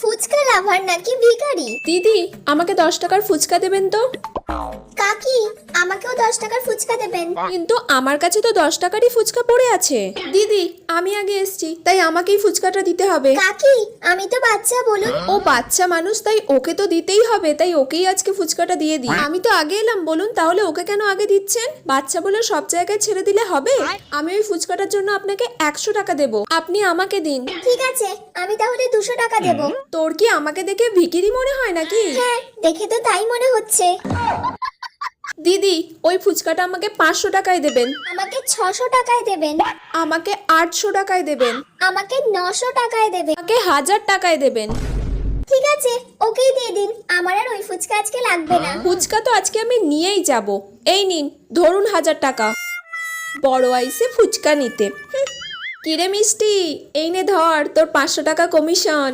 ফুচকা লাভার নাকি ভিখারি? দিদি, আমাকে 10 টাকার ফুচকা দেবেন তো। কাকি, আমাকেও 10 টাকার ফুচকা দেবেন। কিন্তু আমার কাছে তো 10 টাকারই ফুচকা পড়ে আছে। দিদি, আমি আগে এসেছি, তাই আমাকেই ফুচকাটা দিতে হবে। কাকি, আমি তো বাচ্চা, বলুন। ও বাচ্চা মানুষ, তাই ওকে তো দিতেই হবে, তাই ওকেই আজকে ফুচকাটা দিয়ে দিই। আমি তো আগে এলাম, বলুন তাহলে ওকে কেন আগে দিচ্ছেন? বাচ্চা বলে সব জায়গায় ছেড়ে দিলে হবে? আমি ওই ফুচকাটার জন্য আপনাকে 100 টাকা দেব, আপনি আমাকে দিন। ঠিক আছে, আমি তাহলে 200 টাকা দেব। তোর কি আমাকে দেখে ভিখিরি মনে হয় নাকি? হ্যাঁ, দেখে তো তাই মনে হচ্ছে। দিদি, ওই ফুচকাটা আমাকে 500 টাকায় দেবেন। আমাকে 600 টাকায় দেবেন। আমাকে 800 টাকায় দেবেন। আমাকে 900 টাকায় দেবেন। আমাকে 1000 টাকায় দেবেন। ঠিক আছে, ওকেই দিয়ে দিন। আমার আর ওই ফুচকা আজকে লাগবে না। ফুচকা তো আজকে আমি নিয়েই যাব। এই নিন, ধরুন 1000 টাকা। বড় আইসে ফুচকা নিতে। কিরে মিষ্টি, এই নে ধর তোর 500 টাকা কমিশন।